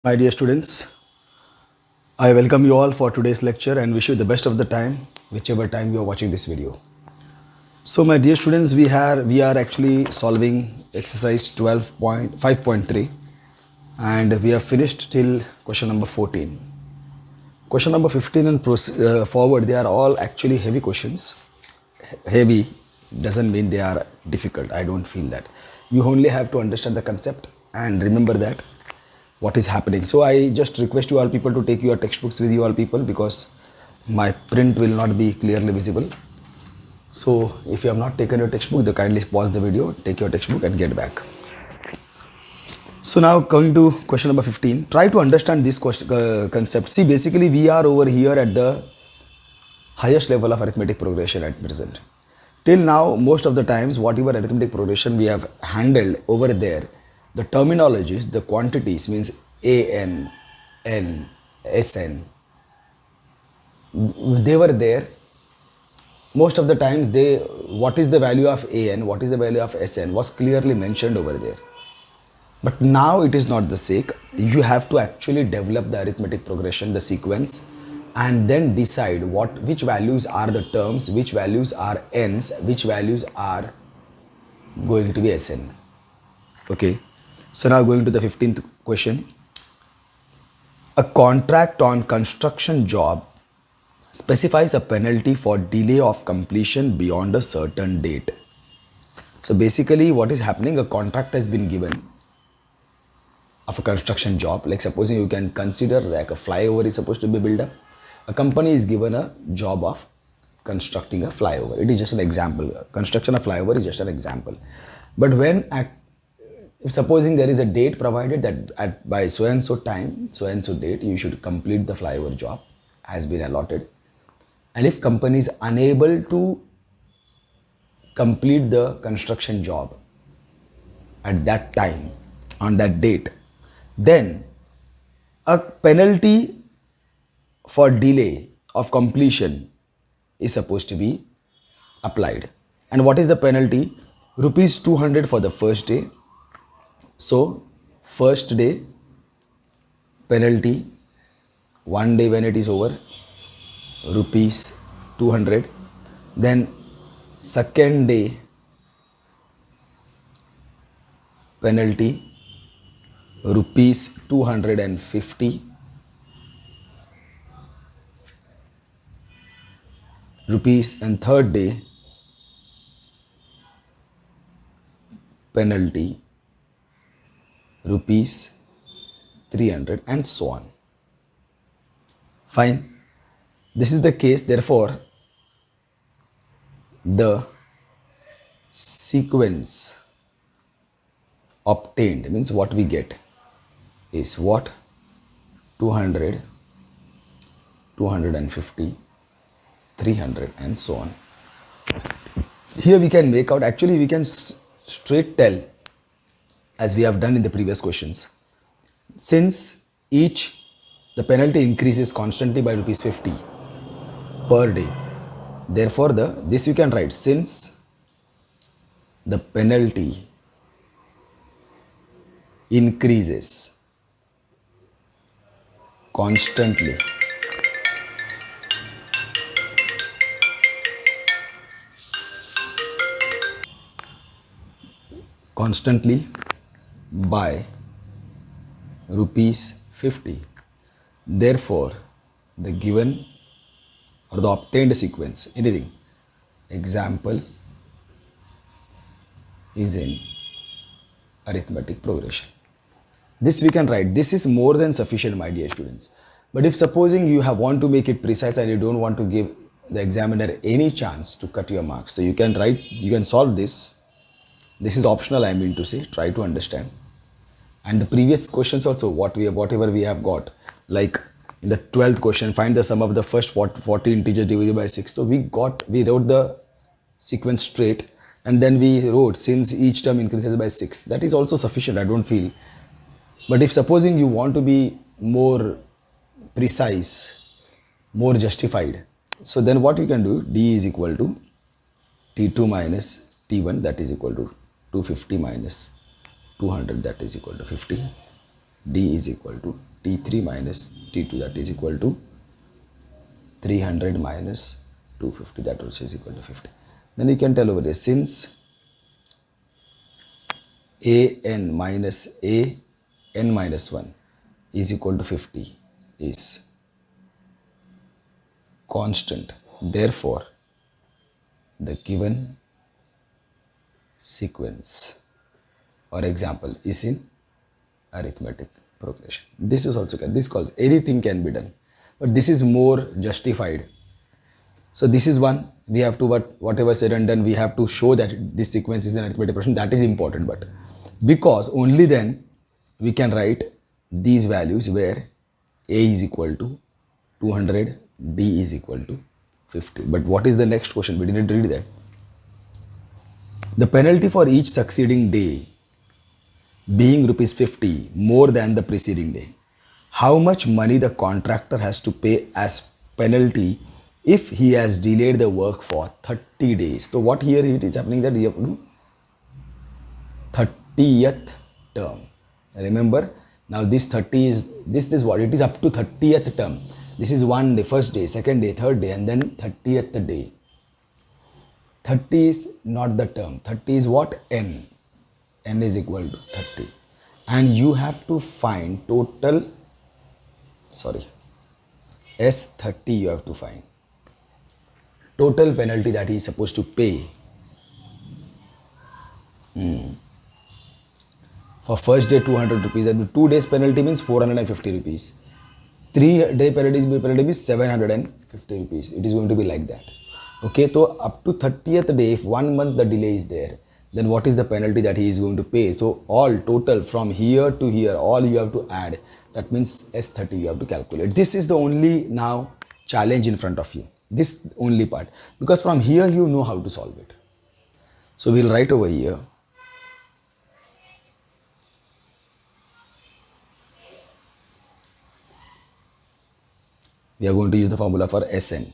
My dear students, I welcome you all for today's lecture and wish you the best of the time, whichever time you are watching this video. So, my dear students, we are actually solving exercise 12.5.3 and we have finished till question number 14. Question number 15 and forward, they are all actually heavy questions. Heavy doesn't mean they are difficult. I don't feel that. You only have to understand the concept and remember that what is happening. So I just request you all people to take your textbooks with you all people because my print will not be clearly visible. So if you have not taken your textbook, then kindly pause the video, take your textbook and get back. So now coming to question number 15, try to understand this concept. See, basically we are over here at the highest level of arithmetic progression at present. Till now, most of the times, whatever arithmetic progression we have handled over there, the terminologies, the quantities means an, n, sn, they were there. Most of the times, what is the value of an, what is the value of sn was clearly mentioned over there. But now it is not the sake. You have to actually develop the arithmetic progression, the sequence, and then decide which values are the terms, which values are n's, which values are going to be sn. Okay. So now going to the 15th question. A contract on construction job specifies a penalty for delay of completion beyond a certain date. So basically what is happening, a contract has been given of a construction job. Like supposing you can consider like a flyover is supposed to be built up. A company is given a job of constructing a flyover. It is just an example. Construction of flyover is just an example. But if supposing there is a date provided that by so and so time, so and so date, you should complete the flyover job has been allotted. And if company is unable to complete the construction job at that time, on that date, then a penalty for delay of completion is supposed to be applied. And what is the penalty? Rupees 200 for the first day. So first day penalty, one day when it is over, rupees 200. Then second day penalty, rupees 250. Rupees, and third day penalty, rupees 300, and so on. Fine. This is the case. Therefore, the sequence obtained means what we get is what? 200, 250, 300, and so on. Here we can make out, actually we can straight tell, as we have done in the previous questions. Since the penalty increases constantly by rupees 50 per day, therefore this you can write, since the penalty increases constantly by rupees 50, therefore the given or the obtained sequence, anything, example, is in arithmetic progression. This we can write. This is more than sufficient, my dear students. But if supposing you want to make it precise and you don't want to give the examiner any chance to cut your marks, so you can solve this. This is optional, I mean to say. Try to understand. And the previous questions also, whatever we have got, like in the 12th question, find the sum of the first 40 integers divided by 6. So we wrote the sequence straight, and then we wrote since each term increases by 6. That is also sufficient, I don't feel. But if supposing you want to be more precise, more justified, so then what you can do, d is equal to t2 minus t1, that is equal to 250 minus 200, that is equal to 50. D is equal to T3 minus T2, that is equal to 300 minus 250, that also is equal to 50. Then you can tell over here, since an minus an minus 1 is equal to 50 is constant, therefore the given sequence or example is in arithmetic progression. This is also, this calls, anything can be done, but this is more justified. So this is one, we have to, whatever said and done, we have to show that this sequence is an arithmetic progression. That is important, but because only then we can write these values where a is equal to 200, d is equal to 50. But what is the next question? We didn't read that. The penalty for each succeeding day being rupees 50 more than the preceding day. How much money the contractor has to pay as penalty if he has delayed the work for 30 days. So what here it is happening that you have to do 30th term. Remember, now this 30 is, this is what? It is up to 30th term. This is one day, first day, second day, third day, and then 30th day. 30 is not the term. 30 is what? N. N is equal to 30. And you have to find total, S30 you have to find. Total penalty that he is supposed to pay. For first day 200 rupees, and 2 days penalty means 450 rupees. 3 day penalty means 750 rupees. It is going to be like that. Okay, so up to 30th day, if 1 month the delay is there, then what is the penalty that he is going to pay? So all total from here to here, all you have to add. That means S30 you have to calculate. This is the only now challenge in front of you. This only part. Because from here you know how to solve it. So we'll write over here. We are going to use the formula for Sn.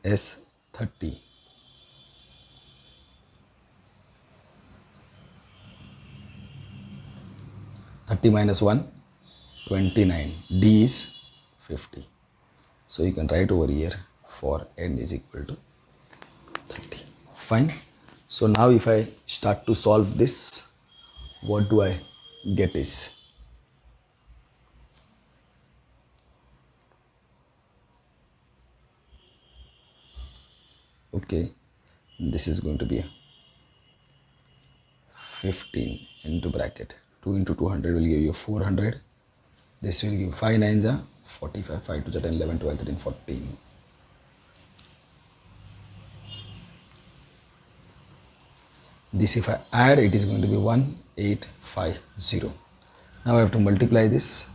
S30. minus 1, 29. D is 50. So you can write over here for n is equal to 30. Fine. So now if I start to solve this, what do I get is, okay, this is going to be 15 into bracket 2 into 200 will give you 400. This will give 5 9s are 45, 5 to 10, 11, 12, 13, 14. This if I add, it is going to be 1850. Now I have to multiply this.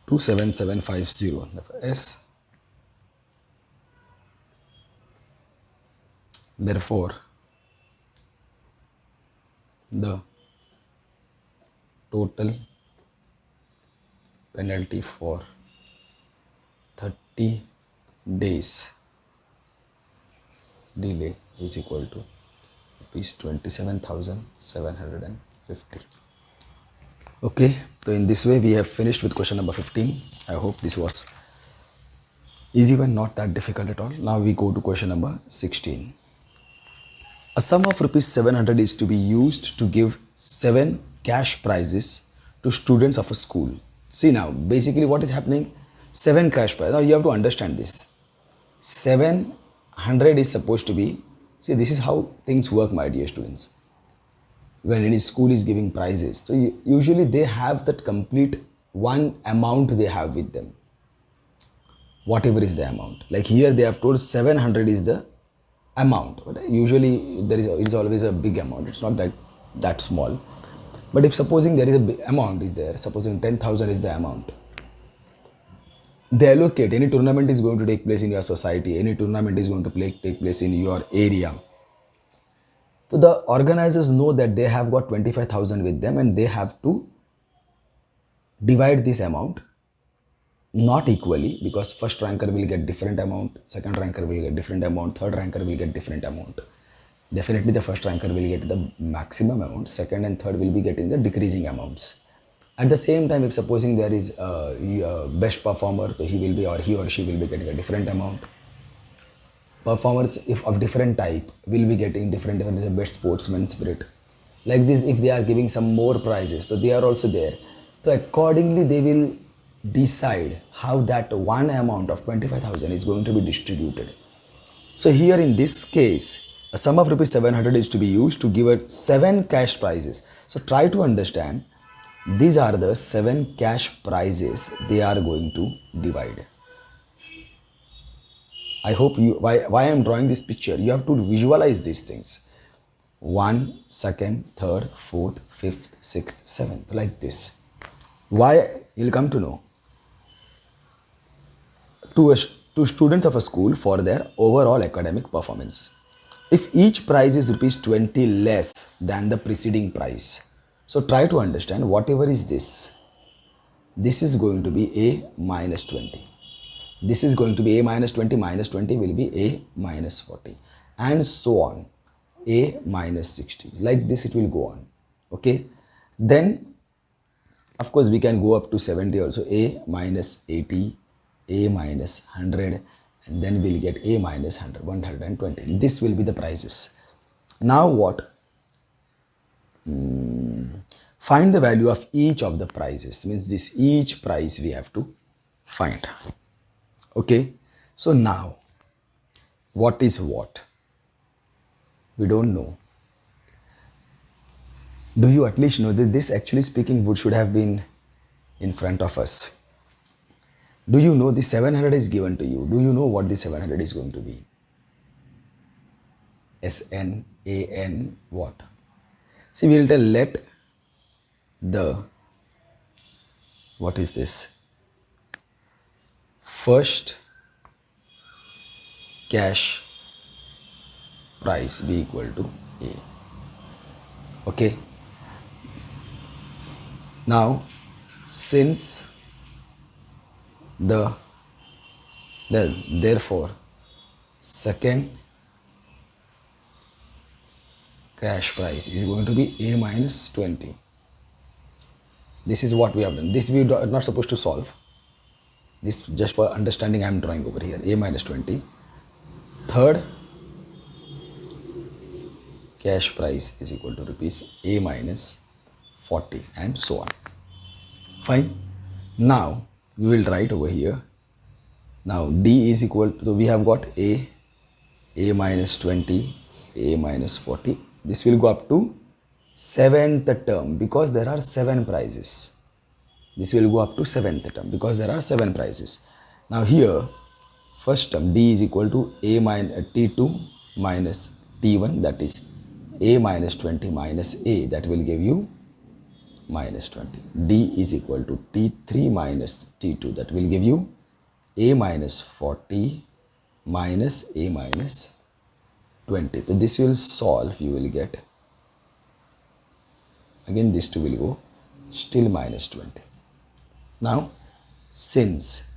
To 7750. S. Therefore, the total penalty for 30 days delay is equal to rupees 27,750. Okay, so in this way we have finished with question number 15. I hope this was easy one, not that difficult at all. Now we go to question number 16. A sum of rupees 700 is to be used to give 7 cash prizes to students of a school. See now, basically what is happening? 7 cash prizes. Now you have to understand this. 700 is supposed to be, see, this is how things work, my dear students. When any school is giving prizes, so usually they have that complete one amount they have with them, whatever is the amount. Like here they have told 700 is the amount, but usually there is always a big amount. It's not that small. But if supposing there is a big amount is there, supposing 10,000 is the amount, they allocate, any tournament is going to take place in your society, any tournament is going to take place in your area. So the organizers know that they have got 25,000 with them and they have to divide this amount not equally, because first ranker will get different amount, second ranker will get different amount, third ranker will get different amount. Definitely the first ranker will get the maximum amount, second and third will be getting the decreasing amounts. At the same time, if supposing there is a best performer, so he will be, or he or she will be getting a different amount. Performers if of different type will be getting different best sportsman spirit. Like this, if they are giving some more prizes, so they are also there. So accordingly, they will decide how that one amount of 25,000 is going to be distributed. So here in this case, a sum of rupees 700 is to be used to give a 7 cash prizes. So try to understand, these are the 7 cash prizes they are going to divide. I hope you, why I am drawing this picture, you have to visualize these things. 1, 2nd, 3rd, 4th, 5th, 6th, 7th, like this. Why? You'll come to know. To students of a school for their overall academic performance. If each prize is rupees 20 less than the preceding prize, so try to understand whatever is this. This is going to be A minus 20. This is going to be A minus 20, minus 20 will be A minus 40, and so on. A minus 60. Like this it will go on. Okay. Then, of course, we can go up to 70 also. A minus 80, A minus 100, and then we'll get A minus 100, 120. This will be the prices. Now what? Find the value of each of the prices. Means this each price we have to find. Okay. So now, what is what? We don't know. Do you at least know that this actually speaking would should have been in front of us? Do you know the 700 is given to you? Do you know what the 700 is going to be? SN, AN, what? See, we will tell let the, what is this? First cash price be equal to A. Okay. Now, since therefore second cash price is going to be A minus 20. This is what we have done. This we are not supposed to solve. This just for understanding I am drawing over here. A minus 20. Third cash price is equal to rupees A minus 40, and so on. Fine. Now we will write over here. Now D is equal to, so we have got A minus 20, A minus 40. This will go up to 7th term because there are 7 prizes. This will go up to 7th term because there are 7 prizes. Now here, first term D is equal to A minus T2 minus T1, that is A minus 20 minus A, that will give you minus 20. D is equal to T3 minus T2, that will give you A minus 40 minus A minus 20. So this will solve, you will get, again this 2 will go, still minus 20. Now, since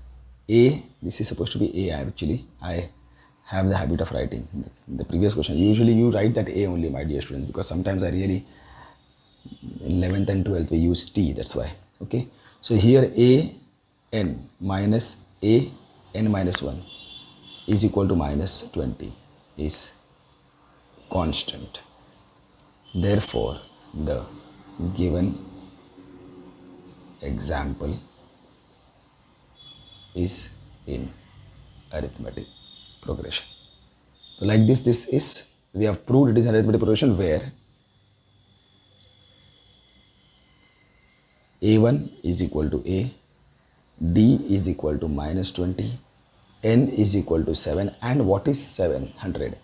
A, this is supposed to be A, actually, I have the habit of writing the previous question. Usually you write that A only, my dear students, because sometimes I really, 11th and 12th we use T, that's why. Okay. So here A n minus A n minus 1 is equal to minus 20 is constant. Therefore, the given example is in arithmetic progression. So like this is, we have proved it is an arithmetic progression where A1 is equal to A, D is equal to minus 20, N is equal to 7, and what is 700?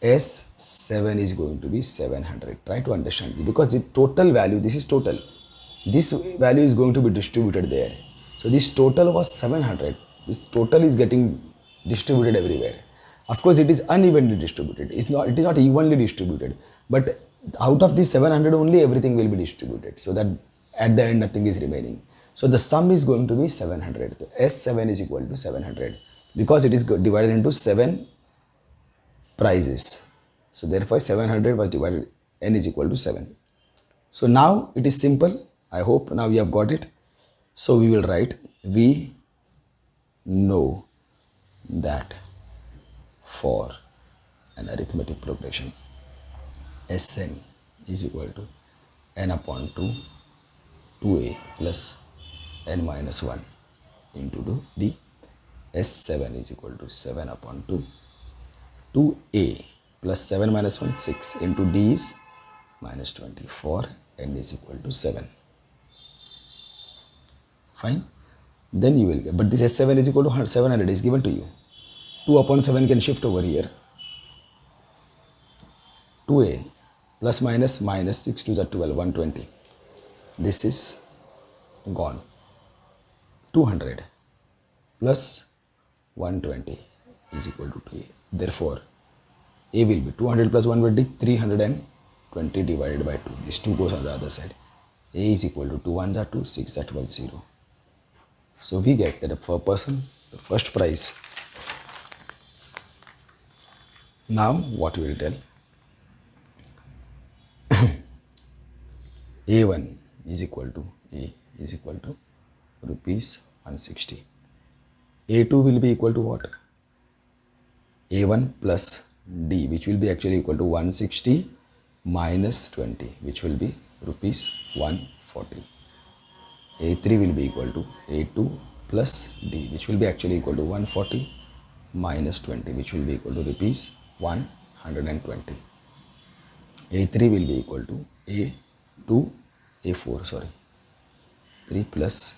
S7 is going to be 700. Try to understand this because the total value, this is total. This value is going to be distributed there. So this total was 700. This total is getting distributed everywhere. Of course, it is unevenly distributed. It is not evenly distributed. But out of this 700 only, everything will be distributed. So that at the end nothing is remaining. So the sum is going to be 700. So S7 is equal to 700 because it is divided into 7 prizes. So therefore 700 was divided, n is equal to 7. So now it is simple. I hope now we have got it. So we will write, we know that for an arithmetic progression, Sn is equal to n upon 2, 2a plus n minus 1 into d. S7 is equal to 7 upon 2, 2a plus 7 minus 1, 6 into d is minus 24, n is equal to 7. Fine. Then you will get, but this S7 is equal to 700 is given to you. 2 upon 7 can shift over here. 2a plus minus 6 to the 12, 120. This is gone. 200 plus 120 is equal to 2a. Therefore, a will be 200 plus 120, 320 divided by 2. This 2 goes on the other side. A is equal to 2 ones are 2, 6 are 12, 0. So we get that per person, the first prize. Now what we will tell? A1 is equal to rupees 160. A2 will be equal to what? A1 plus D, which will be actually equal to 160 minus 20, which will be rupees 140. A3 will be equal to A2 plus D, which will be actually equal to 140 minus 20, which will be equal to rupees 120. A3 will be equal to A4, 3 plus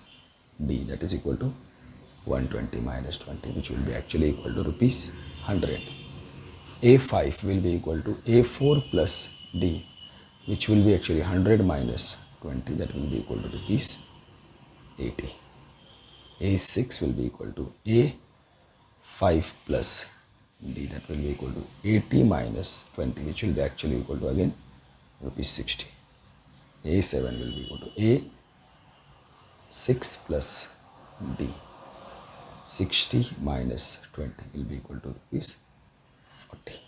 D, that is equal to 120 minus 20, which will be actually equal to rupees 100. A5 will be equal to A4 plus D, which will be actually 100 minus 20, that will be equal to rupees 80. A6 will be equal to A5 plus D, that will be equal to 80 minus 20, which will be actually equal to again rupees 60. A7 will be equal to A6 plus D, 60 minus 20 will be equal to rupees 40.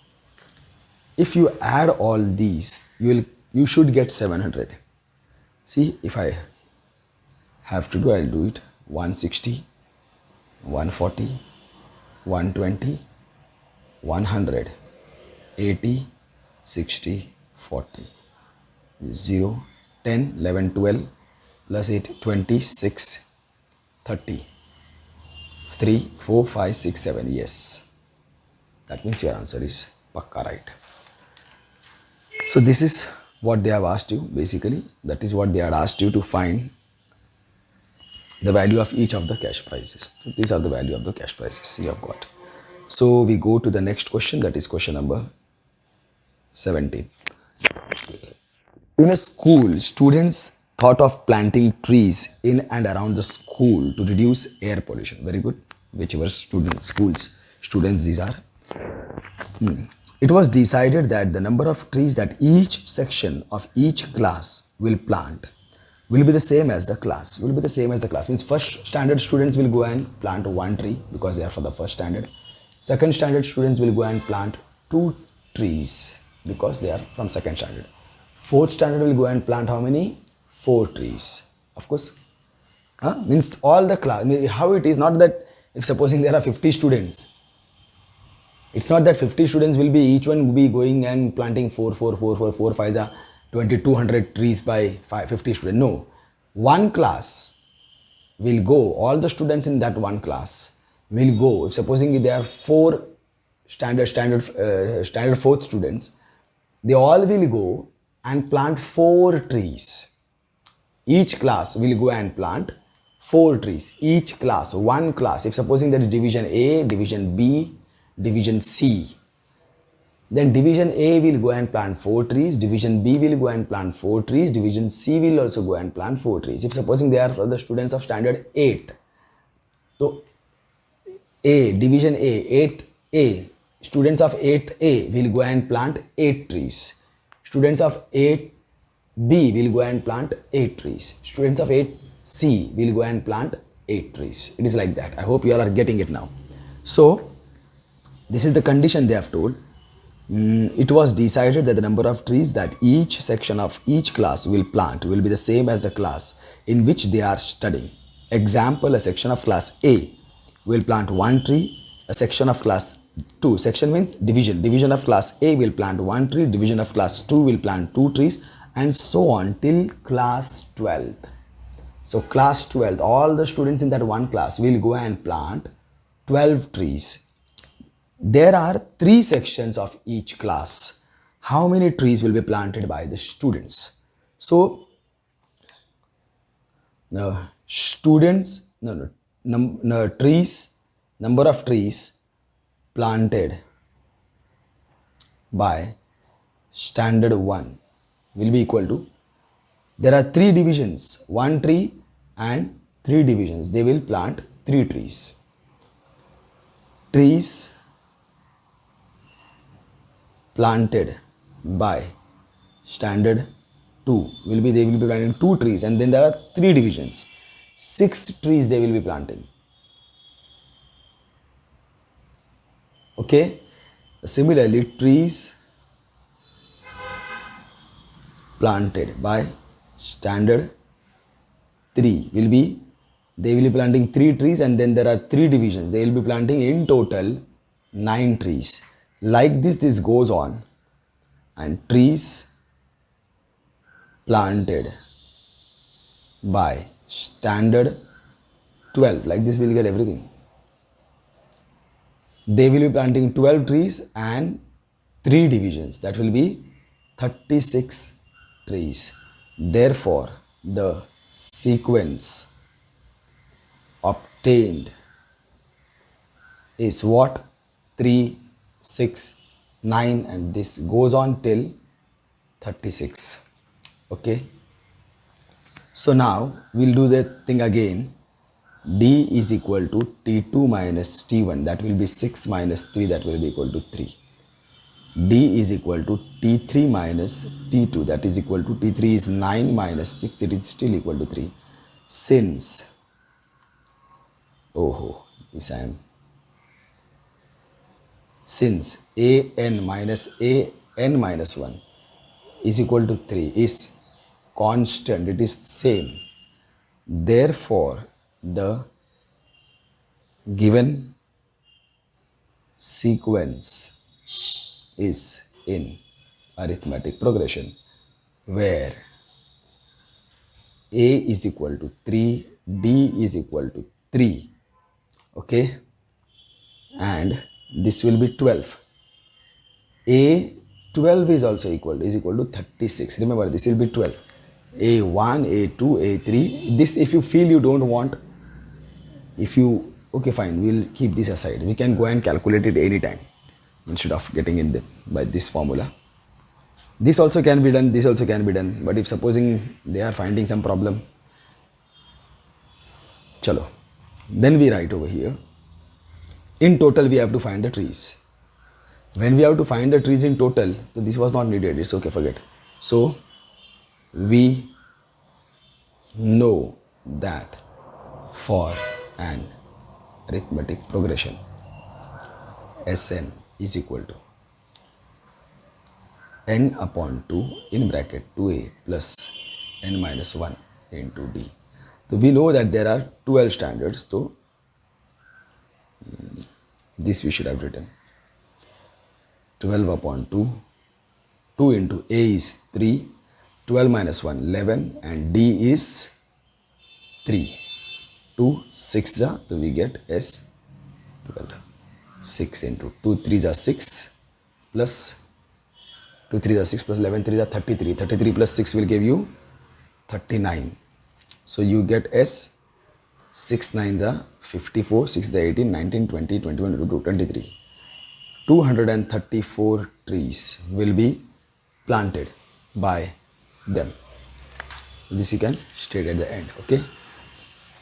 If you add all these, you should get 700. See, if I have to do, I'll do it. 160, 140, 120, 100, 80, 60, 40, 0, 10, 11, 12, plus 8, 26, 30, 3, 4, 5, 6, 7, yes. That means your answer is pakka right. So this is what they have asked you basically. That is what they had asked you to find the value of each of the cash prizes. So these are the value of the cash prizes you have got. So we go to the next question, that is question number 17. In a school, students thought of planting trees in and around the school to reduce air pollution. Very good. Whichever students these are. It was decided that the number of trees that each section of each class will plant will be the same as the class. Means first standard students will go and plant 1 tree because they are for the first standard. Second standard students will go and plant 2 trees because they are from second standard. Fourth standard will go and plant how many? 4 trees. Of course, means all the class. How it is not that if supposing there are 50 students, it's not that 50 students will be each one will be going and planting 4, 5 are 2200 trees by 50 students. No, one class will go. All the students in that one class will go. If supposing there are 4 standard 4th students, they all will go and plant 4 trees. Each class will go and plant 4 trees. Each class, one class. If supposing there is division A, division B, division C, then division A will go and plant 4 trees, division B will go and plant 4 trees, division C will also go and plant 4 trees. If supposing they are for the students of standard 8th, तो A, division A, 8th A, students of 8th A will go and plant 8 trees. Students of 8th B will go and plant 8 trees. Students of 8th C will go and plant 8 trees. It is like that. I hope you all are getting it now. So, this is the condition they have told. It was decided that the number of trees that each section of each class will plant will be the same as the class in which they are studying. Example, a section of class A will plant 1 tree, a section of class 2, section means division of class A will plant 1 tree, division of class 2 will plant 2 trees, and so on till class 12th. So class 12th, all the students in that one class will go and plant 12 trees. There are 3 sections of each class. How many trees will be planted by the students? So, trees, number of trees planted by standard 1 will be equal to, there are 3 divisions, 1 tree and 3 divisions. They will plant 3 trees. Trees planted by standard 2 will be, they will be planting 2 trees, and then there are 3 divisions. 6 trees they will be planting. Okay. Similarly, trees planted by standard 3 will be, they will be planting 3 trees, and then there are 3 divisions. They will be planting in total 9 trees. Like this goes on, and trees planted by standard 12, like this we'll get everything. They will be planting 12 trees and 3 divisions, that will be 36 trees. Therefore, the sequence obtained is what? 3, 6, 9, and this goes on till 36. Okay. So now we'll do the thing again. D is equal to T2 minus T1, that will be 6 minus 3, that will be equal to 3. D is equal to T3 minus T2, that is equal to, T3 is 9 minus 6, it is still equal to 3. Since, since an minus 1 is equal to 3 is constant, it is same. Therefore, the given sequence is in arithmetic progression, where A is equal to 3, D is equal to 3. Okay, and this will be 12. A 12 is also equal to 36. Remember, this will be 12. A1, A2, A3. This, if you feel you don't want, if you, okay fine, we'll keep this aside. We can go and calculate it anytime instead of getting in by this formula. This also can be done, this also can be done. But if supposing they are finding some problem, chalo, then we write over here. In total, we have to find the trees. When we have to find the trees in total, so this was not needed, it's okay, forget. So, we know that for an arithmetic progression, Sn is equal to n upon 2 in bracket 2a plus n minus 1 into d. So, we know that there are 12 standards, so this we should have written 12 upon 2, 2 into a is 3, 12 minus 1, 11, and d is 3. 2, 6, so we get S 12. 6 into 2, 3 is 6 plus 2, 3 is 6 plus 11, 3 is 33. 33 plus 6 will give you 39. So you get S 6 9s are 54, 6 is 18, 19, 20, 21, 22, 23. 234 trees will be planted by them. This you can state at the end. Okay.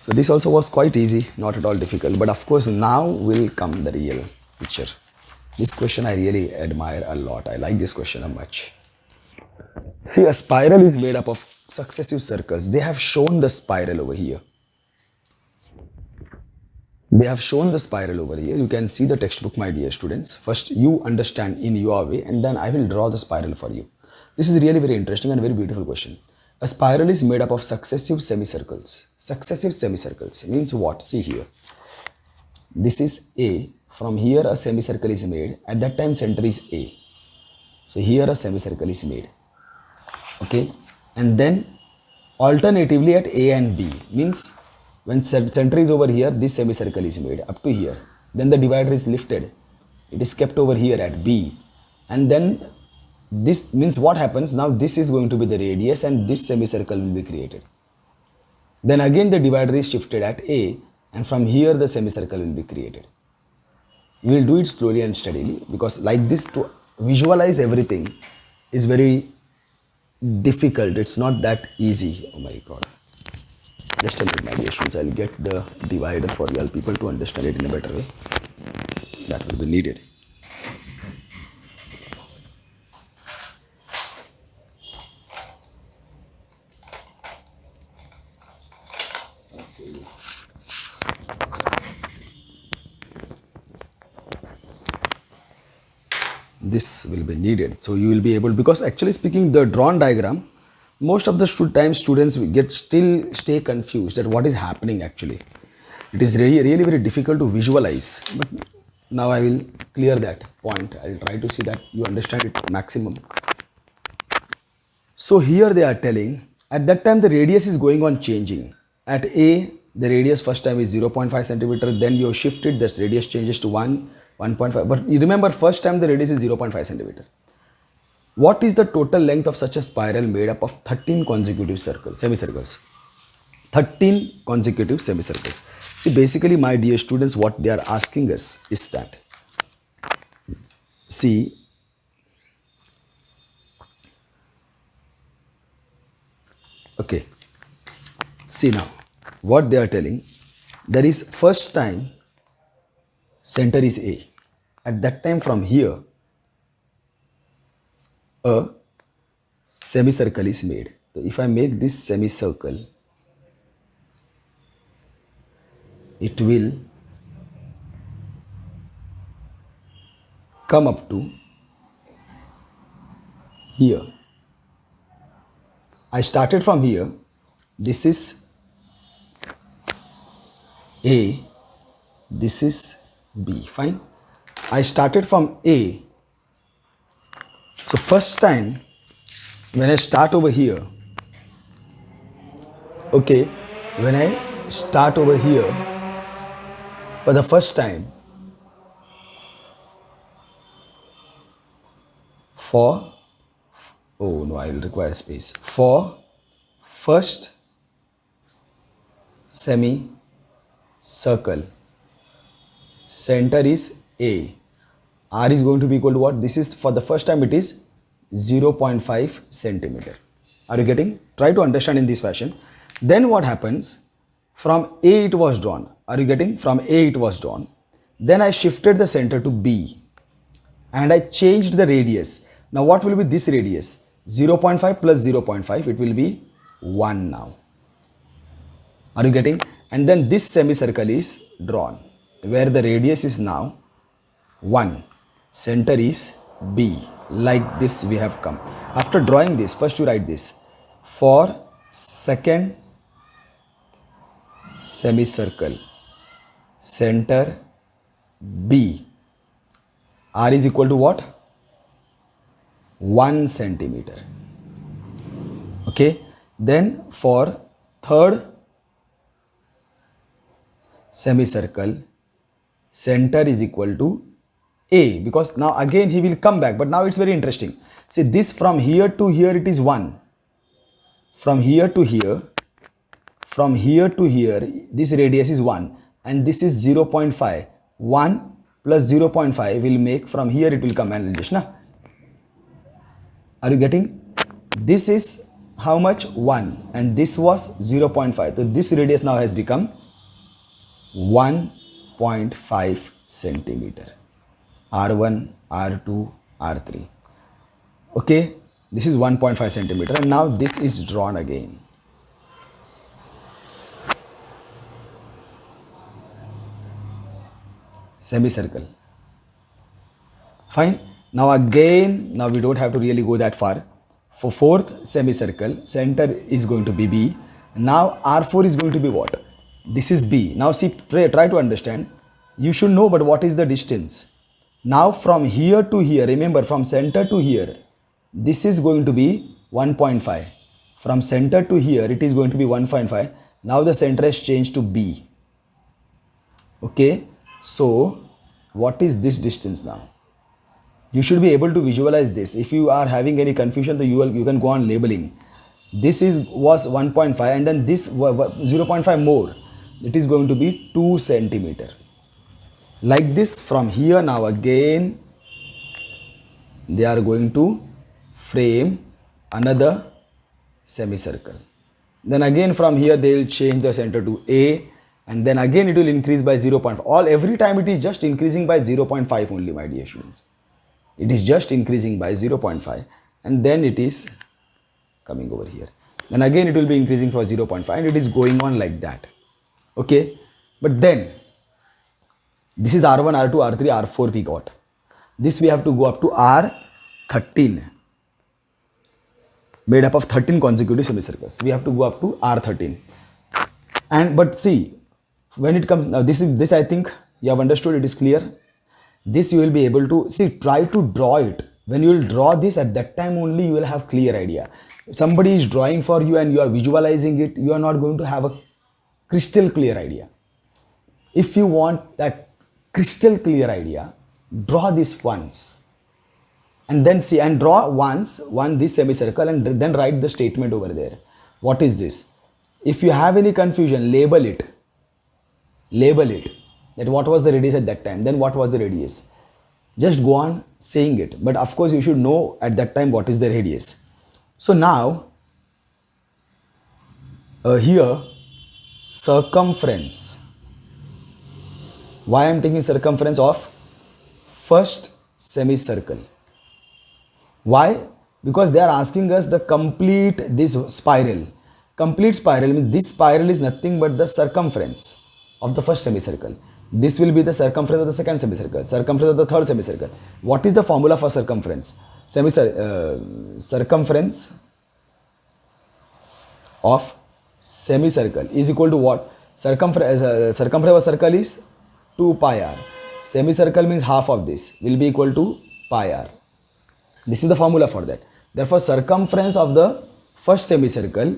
So this also was quite easy, not at all difficult. But of course, now will come the real picture. This question I really admire a lot. I like this question a much. See, a spiral is made up of successive circles. They have shown the spiral over here. They have shown the spiral over here. You can see the textbook, my dear students. First, you understand in your way, and then I will draw the spiral for you. This is really very interesting and very beautiful question. A spiral is made up of successive semicircles. Successive semicircles means what? See here. This is A. From here, a semicircle is made. At that time, center is A. So here, a semicircle is made. Okay, and then alternatively at A and B means when center is over here, this semicircle is made up to here. Then the divider is lifted. It is kept over here at B, and then this means what happens now? This is going to be the radius, and this semicircle will be created. Then again the divider is shifted at A, and from here the semicircle will be created. We will do it slowly and steadily, because like this to visualize everything is very difficult. It's not that easy. Oh my god. Just a minute, my dear students. I'll get the divider for you all people to understand it in a better way. That will be needed. This will be needed, so you will be able, because actually speaking the drawn diagram, most of the students still stay confused at what is happening actually. It is really very difficult to visualize, but now I will clear that point. I will try to see that you understand it maximum. So here they are telling at that time the radius is going on changing. At A, the radius first time is 0.5 centimeter, then you shift it, that radius changes to 1.5, but you remember first time the radius is 0.5 centimeter. What is the total length of such a spiral made up of 13 consecutive semicircles? 13 consecutive semicircles. See, basically my dear students, what they are asking us is that, see, okay, see now, what they are telling, there is first time center is A. At that time from here, a semicircle is made. So if I make this semicircle, it will come up to here. I started from here. This is A, this is B. Fine. I started from A. So first time when I start over here, okay, when I start over here for the first time, for, oh no, I will require space, for first semicircle, center is A. R is going to be equal to what? This is for the first time, it is 0.5 centimeter. Are you getting? Try to understand in this fashion. Then what happens? From A it was drawn. Are you getting? From A it was drawn. Then I shifted the center to B and I changed the radius. Now what will be this radius? 0.5 plus 0.5, it will be 1 now. Are you getting? And then this semicircle is drawn where the radius is now 1. Center is B. Like this we have come. After drawing this, first you write this. For second semicircle, center B, R is equal to what? 1 centimeter. Okay. Then for third semicircle, center is equal to A, because now again he will come back, but now it's very interesting. See, this from here to here it is 1. From here to here, this radius is 1 and this is 0.5. 1 plus 0.5 will make, from here it will come and just, na? Are you getting? This is how much? 1, and this was 0.5. So this radius now has become 1.5 centimeter. R1, R2, R3. Okay, this is 1.5 centimeter, and now this is drawn again. Semicircle. Fine. Now again, now we don't have to really go that far. For fourth semicircle, center is going to be B. Now R4 is going to be what? This is B. Now see, try to understand. You should know, but what is the distance? Now from here to here, remember from center to here, this is going to be 1.5. From center to here, it is going to be 1.5. Now the center has changed to B. Okay. So what is this distance now? You should be able to visualize this. If you are having any confusion, then you can go on labeling. This was 1.5, and then this 0.5 more. It is going to be 2 centimeter. Like this, from here now again, they are going to frame another semicircle. Then again from here they will change the center to A, and then again it will increase by 0.5. Every time it is just increasing by 0.5 only, my dear students. It is just increasing by 0.5, and then it is coming over here. Then again it will be increasing for 0.5, and it is going on like that. Okay, but then this is R1, R2, R3, R4 we got. This we have to go up to R13, made up of 13 consecutive semicircles. We have to go up to R13. And but see, when it comes now, this I think you have understood. It is clear. This you will be able to see. Try to draw it. When you will draw this, at that time only you will have clear idea. If somebody is drawing for you and you are visualizing it, you are not going to have a crystal clear idea. If you want that crystal clear idea, draw this once, and then see, and draw this semicircle, and then write the statement over there. What is this? If you have any confusion, label it. That what was the radius at that time, then what was the radius. Just go on saying it, but of course you should know at that time what is the radius. So now here circumference. Why I am taking circumference of first semicircle? Why? Because they are asking us the complete this spiral. Complete spiral means this spiral is nothing but the circumference of the first semicircle. This will be the circumference of the second semicircle, circumference of the third semicircle. What is the formula for circumference? Circumference of semicircle is equal to what? Circumference of a circle is 2 pi r. Semicircle means half of this will be equal to pi r. This is the formula for that. Therefore, circumference of the first semicircle,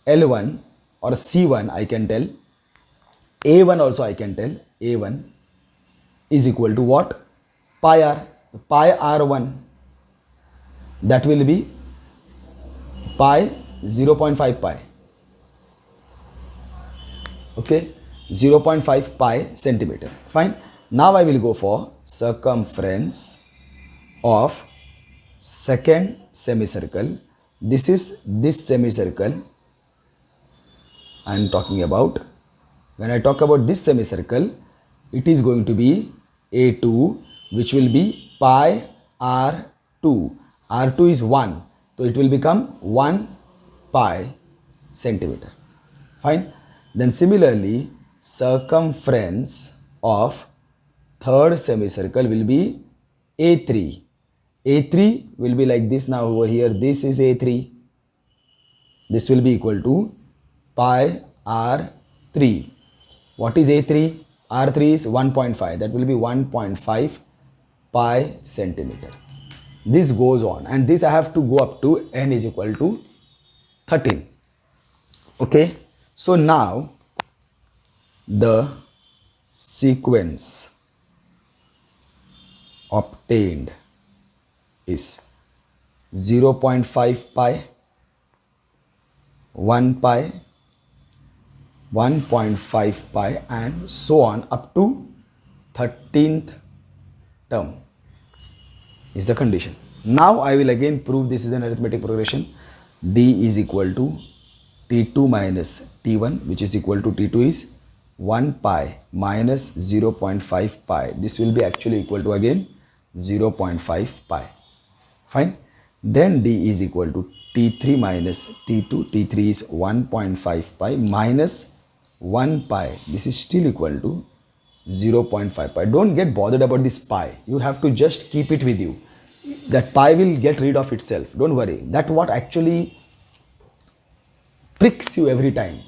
L1 or C1 I can tell, A1 also I can tell, A1 is equal to what? Pi r. Pi r1, that will be pi 0.5 pi. Okay, 0.5 pi centimeter. Fine. Now I will go for circumference of second semicircle. This is this semicircle I am talking about. When I talk about this semicircle, it is going to be A2, which will be pi r2. R2 is 1, so it will become 1 pi centimeter. Fine. Then similarly, circumference of third semicircle will be A3. A3 will be like this. Now over here, this is A3. This will be equal to pi r3. What is A3? R3 is 1.5. That will be 1.5 pi centimeter. This goes on, and this I have to go up to n is equal to 13. Okay. So now the sequence obtained is 0.5 pi, 1 pi, 1.5 pi, and so on up to 13th term is the condition. Now I will again prove this is an arithmetic progression. D is equal to T2 minus T1, which is equal to T2 is 1 pi minus 0.5 pi. This will be actually equal to again 0.5 pi. Fine. Then D is equal to T3 minus T2. T3 is 1.5 pi minus 1 pi. This is still equal to 0.5 pi. Don't get bothered about this pi. You have to just keep it with you. That pi will get rid of itself. Don't worry. That's what actually pricks you every time.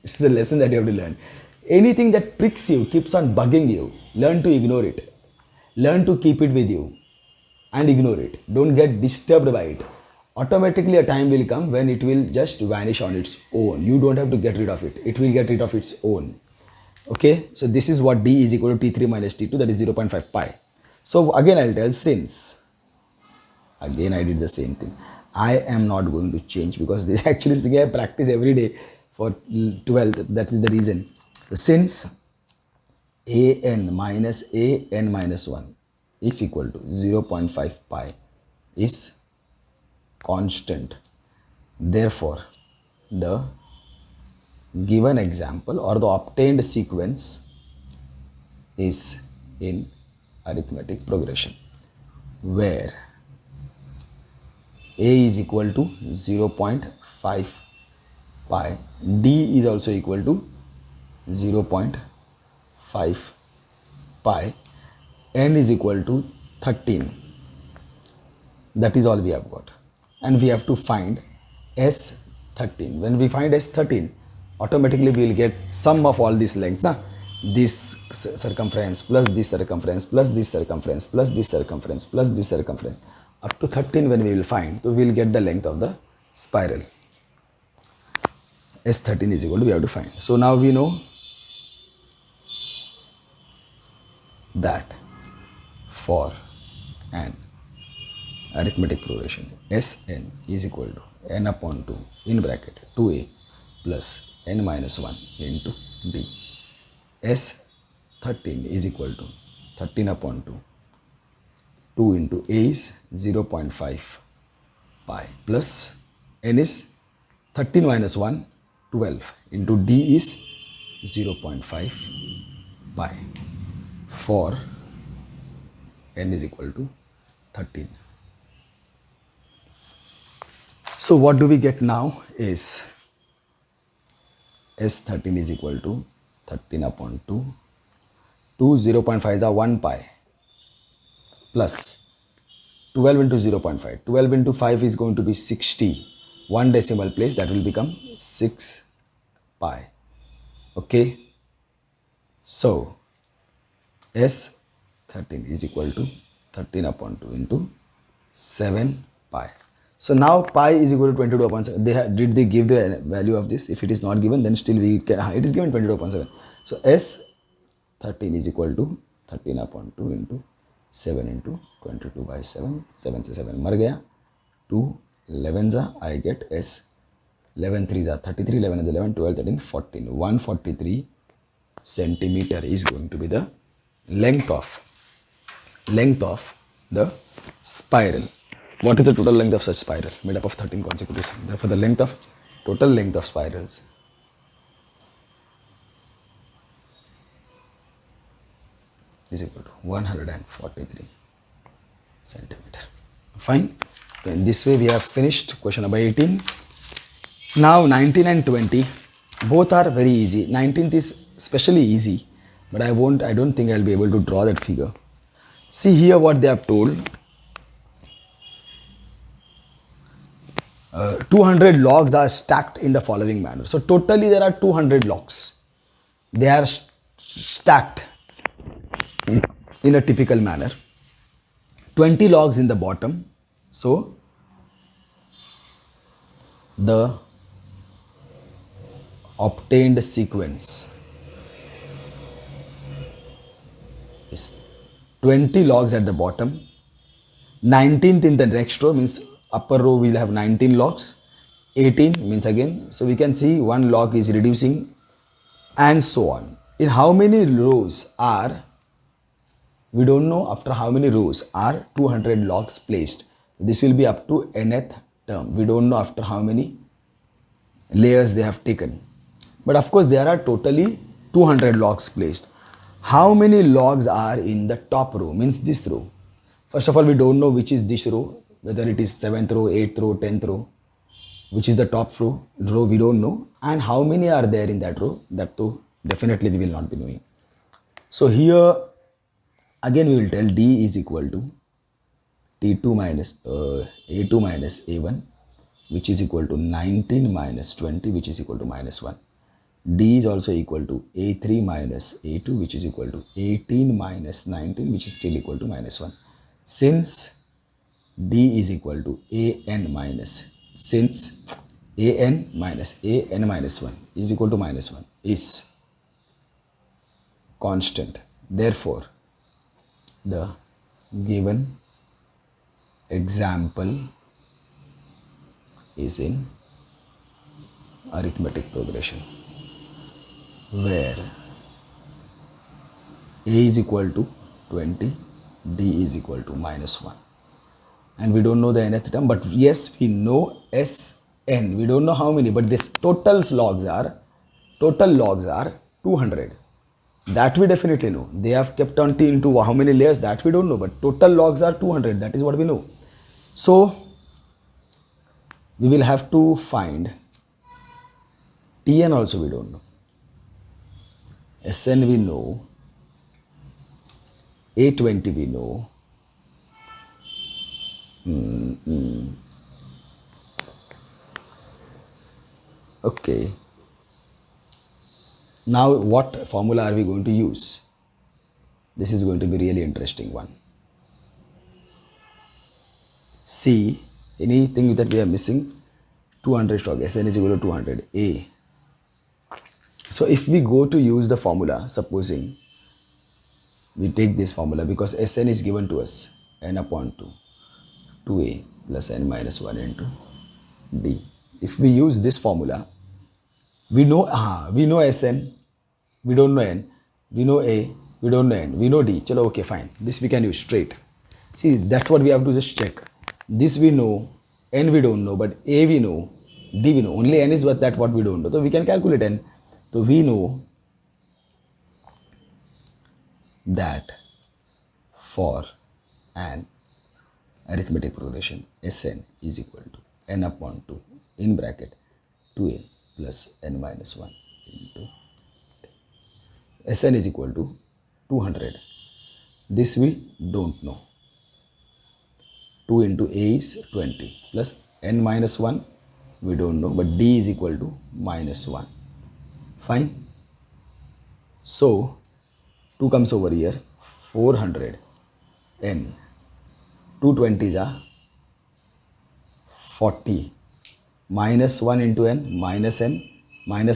It's a lesson that you have to learn. Anything that pricks you, keeps on bugging you, learn to ignore it. Learn to keep it with you and ignore it. Don't get disturbed by it. Automatically a time will come when it will just vanish on its own. You don't have to get rid of it. It will get rid of its own. Okay, so this is what D is equal to T3 minus T2, that is 0.5 pi. So again I'll tell, since, again I did the same thing. I am not going to change because this actually speaking I practice every day for 12th, that is the reason. So since an minus 1 is equal to 0.5 pi is constant, therefore the given example or the obtained sequence is in arithmetic progression where A is equal to 0.5 pi, D is also equal to 0.5 pi, N is equal to 13. That is all we have got. And we have to find S13. When we find S13, automatically we will get sum of all these lengths. Nah? This circumference plus this circumference plus this circumference plus this circumference plus this circumference. Up to 13 when we will find, so we will get the length of the spiral. S13 is equal to, we have to find. So now we know that for an arithmetic progression, Sn is equal to n upon 2 in bracket 2a plus n minus 1 into d. S13 is equal to 13 upon 2. 2 into a is 0.5 pi plus n is 13 minus 1, 12 into d is 0.5 pi for n is equal to 13. So what do we get now is S13 is equal to 13 upon 2. 2 0.5s are 1 pi plus 12 into 0.5. 12 into 5 is going to be 60. One decimal place, that will become 6 pi. Okay. So S13 is equal to 13 upon 2 into 7 pi. So now pi is equal to 22 upon 7. Did they give the value of this? If it is not given, then still we can, it is given 22 upon 7. So S13 is equal to 13 upon 2 into 7 into 22 by 7. 7 से 7 मर गया. 2 11s are, I get S. 11 3s are 33, 11 is 11, 12, 13, 14. 143 centimeter is going to be the length of the spiral. What is the total length of such spiral? Made up of 13 consecutive cycles. Therefore, the total length of spirals is equal to 143 centimeter. Fine. So in this way, we have finished question number 18. Now 19 and 20, both are very easy. 19th is especially easy, but I don't think I'll be able to draw that figure. See here what they have told. 200 logs are stacked in the following manner. So totally there are 200 logs. They are stacked in a typical manner. 20 logs in the bottom. So the obtained sequence is 20 logs at the bottom. 19th in the next row, means upper row will have 19 logs. 18 means again, so we can see one log is reducing and so on. In how many rows are, we don't know after how many rows are 200 logs placed. This will be up to nth term. We don't know after how many layers they have taken. But of course, there are totally 200 logs placed. How many logs are in the top row, means this row? First of all, we don't know which is this row, whether it is 7th row, 8th row, 10th row, which is the top row we don't know, and how many are there in that row, that too definitely we will not be knowing. So here again we will tell D is equal to T2 minus A2 minus A1, which is equal to 19 minus 20, which is equal to minus 1. D is also equal to A3 minus A2, which is equal to 18 minus 19, which is still equal to minus 1. Since D is equal to AN minus, since AN minus 1 is equal to minus 1 is constant. Therefore, the given example is in arithmetic progression, where A is equal to 20, D is equal to minus 1. And we don't know the nth term, but yes, we know Sn. We don't know how many, but this total logs are 200. That we definitely know. They have kept on T into how many layers, that we don't know, but total logs are 200. That is what we know. So we will have to find Tn also we don't know. Sn we know. A20 we know. Okay. Now what formula are we going to use? This is going to be really interesting one. C, anything that we are missing, 200 stock, Sn is equal to 200, A. So if we go to use the formula, supposing we take this formula, because Sn is given to us, n upon 2, 2A plus n minus 1 into D. If we use this formula, we know Sn, we don't know n, we know A, we don't know n, we know D. Chalo, okay, fine. This we can use straight. See, that's what we have to just check. This we know, n we don't know, but A we know, D we know. Only n is what we don't know. So we can calculate n. So we know that for an arithmetic progression, Sn is equal to n upon 2 in bracket 2A plus n minus 1 into Sn is equal to 200. This we don't know. 2 into A is 20 plus n minus 1 we don't know, but D is equal to minus 1. Fine. So 2 comes over here, 400 n, 220s are 40, minus 1 into n, minus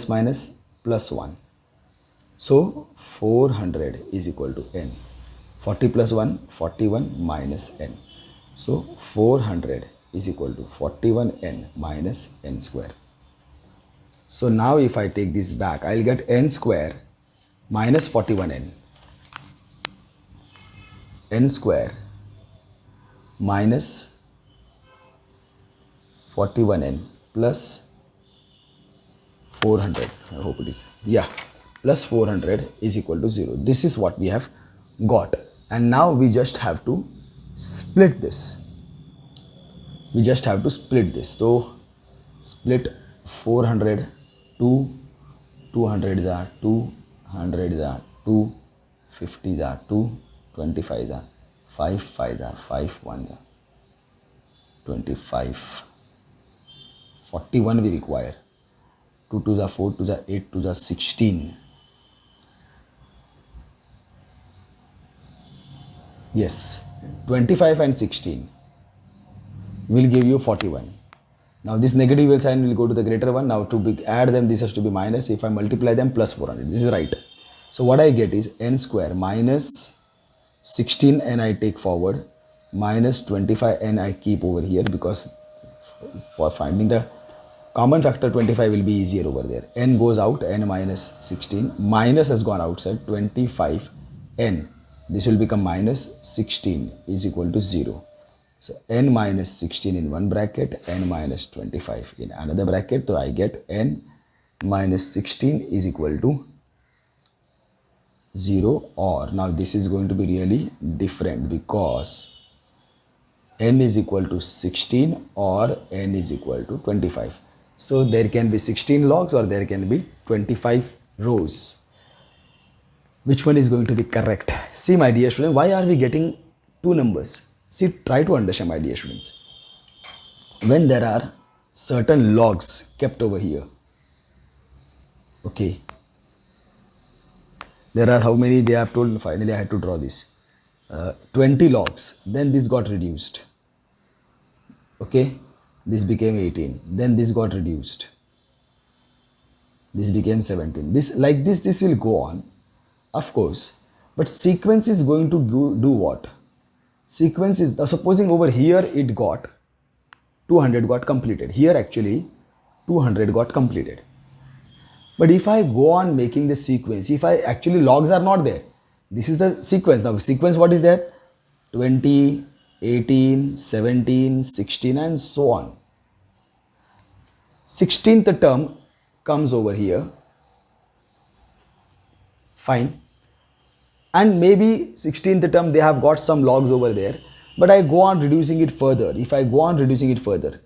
minus plus 1. So 400 is equal to n. 40 plus 1, 41 minus n. So 400 is equal to 41n minus n square. So now if I take this back, I'll get n square minus 41n. N square minus 41n plus 400. I hope it is. Yeah. Plus 400 is equal to 0. This is what we have got. And now we just have to split this. So split 400 to 200s are 2, 100s are 2, 50s are 2, 25s are 5, 5s are 5, 1s are 25. 41 we require. 2 2s are 4, 2s are 8, 2s are 16. Yes, 25 and 16 will give you 41. Now this negative sign will go to the greater one. Now to add them, this has to be minus. If I multiply them, plus 400. This is right. So what I get is n square minus 16n I take forward, minus 25n I keep over here, because for finding the common factor 25 will be easier over there. N goes out, n minus 16. Minus has gone outside, 25n. This will become minus 16 is equal to 0. So n minus 16 in one bracket, n minus 25 in another bracket. So I get n minus 16 is equal to 0, or now this is going to be really different because n is equal to 16 or n is equal to 25. So there can be 16 logs or there can be 25 rows. Which one is going to be correct? See, my dear student, why are we getting two numbers? See, try to understand, my dear students. When there are certain logs kept over here, okay, there are how many they have told. Finally I had to draw this 20 logs, then this got reduced, okay, this became 18, then this got reduced, this became 17, this like this will go on, of course, but sequence is going to do what? Sequence is, supposing over here it got 200 got completed, here actually 200 got completed. But if I go on making the sequence, if I actually logs are not there, this is the sequence. Now sequence what is there? 20, 18, 17, 16 and so on. 16th term comes over here. Fine. And maybe 16th term they have got some logs over there. But I go on reducing it further. If I go on reducing it further,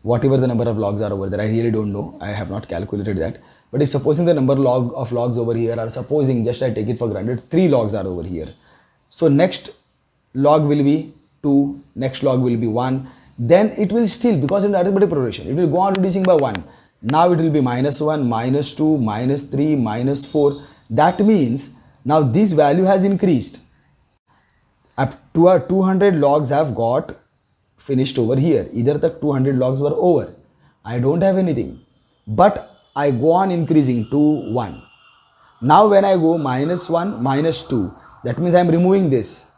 whatever the number of logs are over there, I really don't know. I have not calculated that. But if supposing the number of logs over here are, supposing just I take it for granted, 3 logs are over here. So next log will be 2, next log will be 1. Then it will still, because in the arithmetic progression, it will go on reducing by 1. Now it will be minus 1, minus 2, minus 3, minus 4. That means now this value has increased. Up to 200 logs have got finished over here. Either the 200 logs were over. I don't have anything. But I go on increasing to 1. Now when I go minus 1, minus 2, that means I am removing this.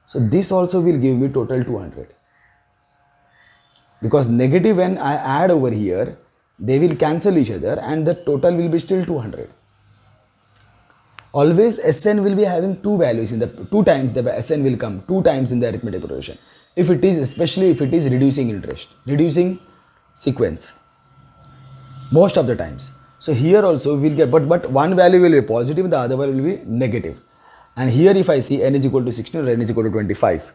So this also will give me total 200. Because negative when I add over here, they will cancel each other and the total will be still 200. Always Sn will be having two values in the 2 times the Sn will come 2 times in the arithmetic progression. If it is, especially if it is reducing interest, reducing sequence, most of the times. So here also we will get, but one value will be positive, the other value will be negative. And here if I see n is equal to 16 or n is equal to 25.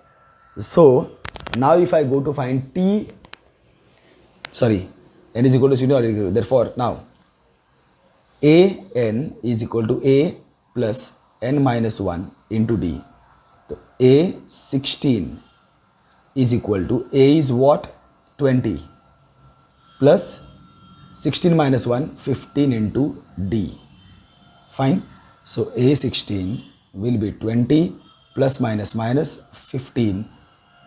So now if I go to find n is equal to 16 or n is equal to, therefore now an is equal to a plus n minus 1 into d. So a16 is equal to, a is what? 20 plus 16 minus 1, 15 into d. Fine. So a16 will be 20 plus minus minus 15.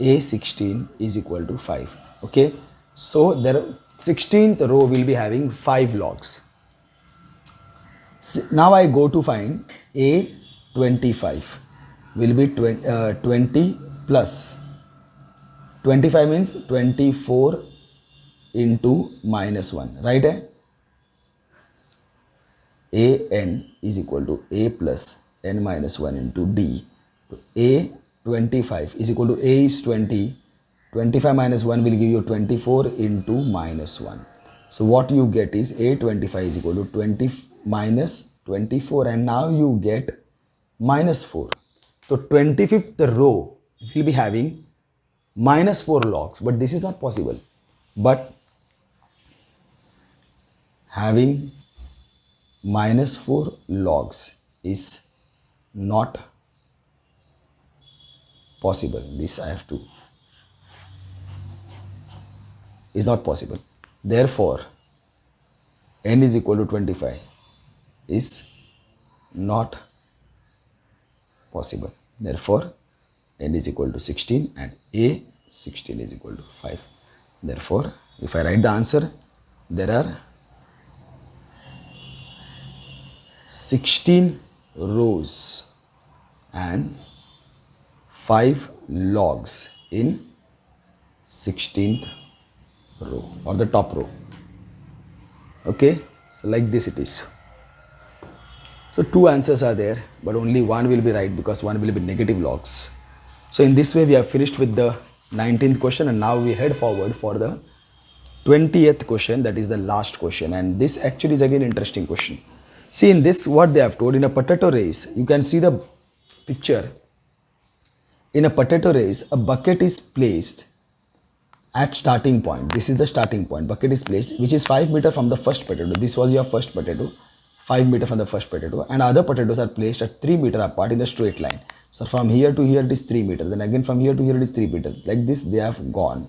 A16 is equal to 5. Okay. So there 16th row will be having 5 logs. Now I go to find A25 will be 20 plus 25 means 24 into minus 1, right? An is equal to a plus n minus 1 into d. So A25 is equal to, a is 20, 25 minus 1 will give you 24 into minus 1. So what you get is A25 is equal to 20 minus 24, and now you get minus 4. So 25th row will be having minus 4 logs, but this is not possible. But having minus 4 logs is not possible. This I have to, is not possible. Therefore, n is equal to 25 is not possible. Therefore, n is equal to 16 and A16 is equal to 5. Therefore, if I write the answer, there are 16 rows and 5 logs in 16th row or the top row. Okay, so like this it is. So 2 answers are there, but only one will be right because one will be negative logs. So in this way we have finished with the 19th question, and now we head forward for the 20th question, that is the last question. And this actually is again interesting question. See, in this what they have told, in a potato race, you can see the picture. In a potato race, a bucket is placed at starting point. This is the starting point. Bucket is placed which is 5 meter from the first potato. This was your first potato, 5 meter from the first potato, and other potatoes are placed at 3 meter apart in a straight line. So from here to here it is 3 meter, then again from here to here it is 3 meter. Like this they have gone,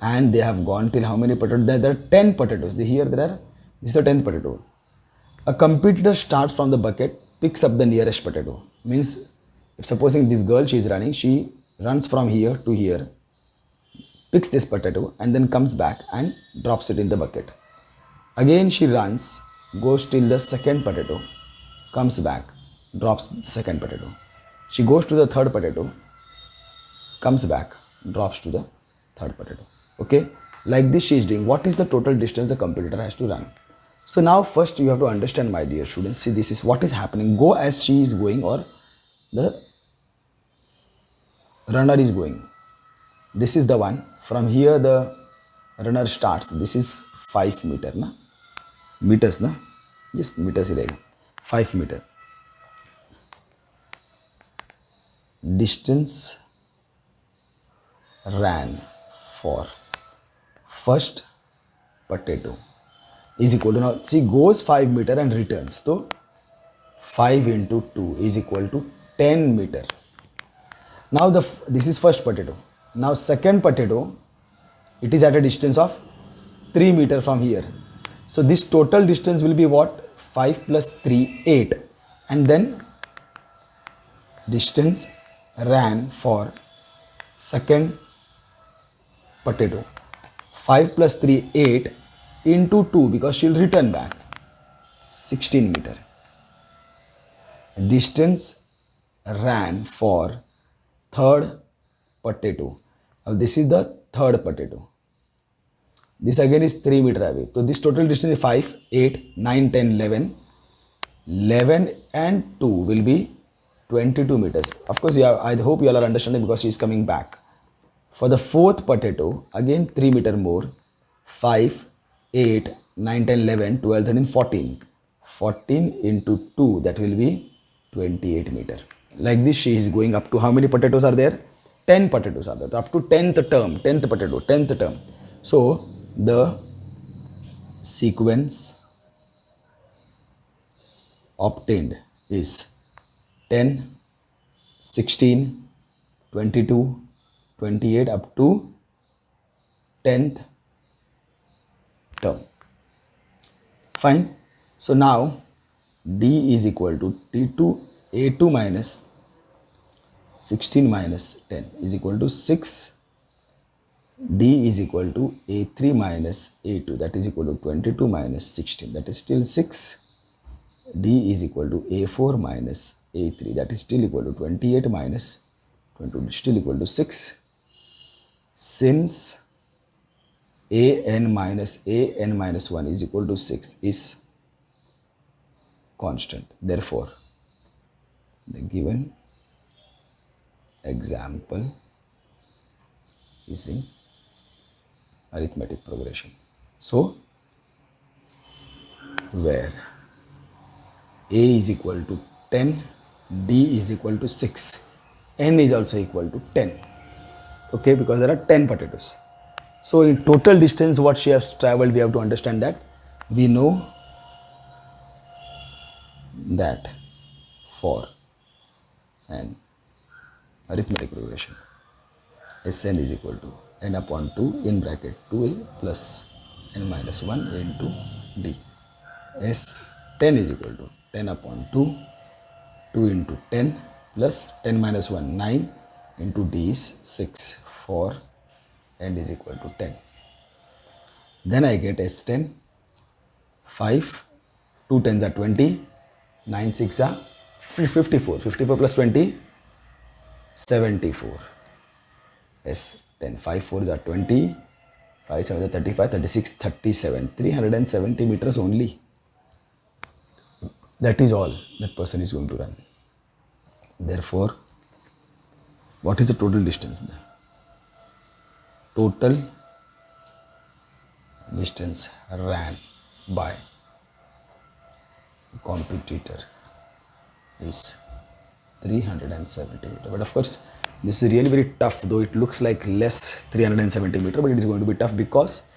and they have gone till how many potatoes? There are 10 potatoes. Here there are, this is the 10th potato. A competitor starts from the bucket, picks up the nearest potato. Means, if supposing this girl, she is running, she runs from here to here, picks this potato and then comes back and drops it in the bucket. Again she runs, goes till the second potato, comes back, drops the second potato. She goes to the third potato, comes back, drops to the third potato. Okay, like this she is doing. What is the total distance the competitor has to run? So now first you have to understand, my dear students, see, this is what is happening. Go as she is going, or the runner is going. This is the one. From here the runner starts. This is 5 meter na, meters na, just meters hi rahega, 5 meter. Distance ran for first potato is equal to, now see, goes 5 meter and returns, so 5 into 2 is equal to 10 meter. Now this is first potato. Now second potato, it is at a distance of 3 meter from here. So this total distance will be what? 5 plus 3, 8. And then distance ran for second potato. 5 plus 3, 8 into 2, because she will return back, 16 meter. Distance ran for third potato. Now this is the third potato. This again is 3 meter away. So this total distance is 5, 8, 9, 10, 11. 11 and 2 will be 22 meters. Of course, I hope you all are understanding, because she is coming back. For the fourth potato, again 3 meter more. 5, 8, 9, 10, 11, 12, 13, 14. 14 into 2, that will be 28 meter. Like this, she is going up to, how many potatoes are there? 10 potatoes are there. Up to 10th term, 10th potato, 10th term. So the sequence obtained is 10, 16, 22, 28 up to 10th term. Fine. So now D is equal to T2, A2 minus 16 minus 10 is equal to 6. D is equal to A3 minus A2, that is equal to 22 minus 16, that is still 6. D is equal to A4 minus A3, that is still equal to 28 minus 22, still equal to 6. Since an minus 1 is equal to 6 is constant, therefore the given example is in arithmetic progression. So where A is equal to 10, D is equal to 6, N is also equal to 10. Okay, because there are 10 potatoes. So in total distance what she has traveled, we have to understand that. We know that for an arithmetic progression, Sn is equal to n upon 2 in bracket 2a plus n minus 1 into d. S10 is equal to 10 upon 2, 2 into 10 plus 10 minus 1, 9 into d is 6 for n is equal to 10. Then I get S10, 5, 2 tens are 20, 9 6 are 54, 54 plus 20, 74. S10, 5 4s are 20, 5 7s are 35, 36, 37, 370 meters only. That is all that person is going to run. Therefore, What is the total distance there? Total distance ran by competitor is 370 meter. But of course, this is really very tough, though it looks like less 370 meter, but it is going to be tough because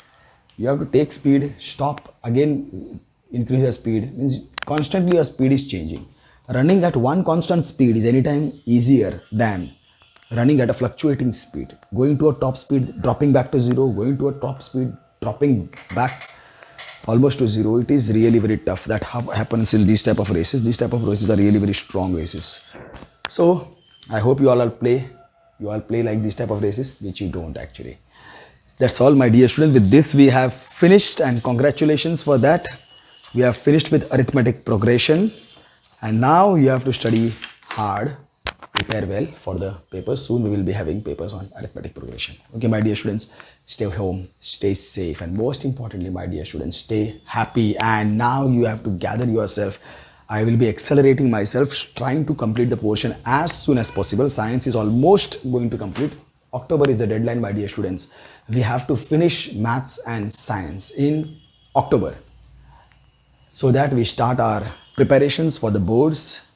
you have to take speed, stop, again increase your speed. Means constantly your speed is changing. Running at one constant speed is anytime easier than running at a fluctuating speed. Going to a top speed, dropping back to zero, going to a top speed, dropping back almost to zero. It is really very tough. That happens in these type of races. These type of races are really very strong races. So I hope you all play like these type of races, which you don't actually. That's all, my dear students. With this we have finished, and congratulations for that. We have finished with arithmetic progression, and now you have to study hard, prepare well for the papers. Soon we will be having papers on arithmetic progression. Okay, my dear students, stay home, stay safe, and most importantly, my dear students, stay happy. And now you have to gather yourself. I will be accelerating myself, trying to complete the portion as soon as possible. Science is almost going to complete. October is the deadline, my dear students. We have to finish maths and science in October, so that we start our preparations for the boards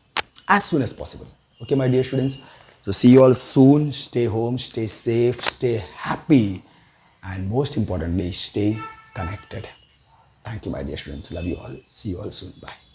as soon as possible. Okay, my dear students. So see you all soon. Stay home, stay safe, stay happy, and most importantly, stay connected. Thank you, my dear students. Love you all. See you all soon. Bye.